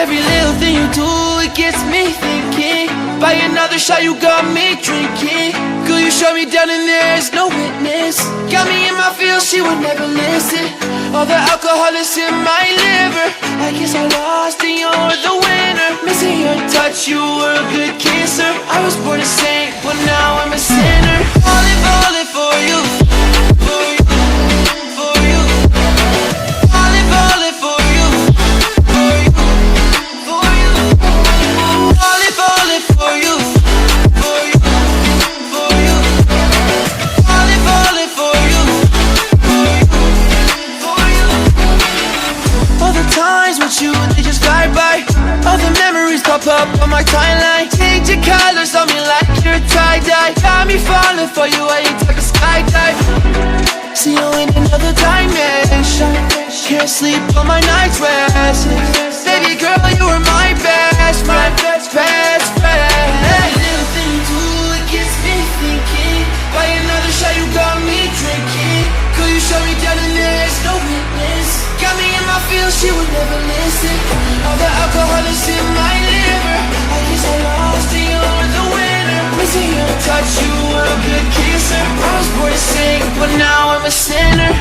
Every little thing you do, it gets me thinking. By another shot, you got me drinking. Girl, you shut me down and there's no witness. Got me in my feels, she would never listen. All the alcohol is in my liver. I guess I lost and you're the winner. Missing your touch, you were a good kisser. I was born a saint, but now I'm a sinner. Falling for you, for you, for you. Falling for you, for you, for you. Falling for you, for you, for you. Falling for you, for you, for you. All the times with you, they just fly by. All the memories pop up on my timeline. Change your colors on me like you're tie-dye. Got me falling for you, I ain't talking skydive. See you in another dimension. Can't sleep on my night's rest. Baby girl, you were my best friend, best friend. Every little thing you do, it gets me thinking. By another shot, you got me drinking. Girl, you shut me down and there's no witness. Got me in my feels, she would never listen. All the alcohol is in my liver. I guess I lost and you're the winner. Missing your touch, you were a good kisser. I was born to sing, but now I'm a sinner.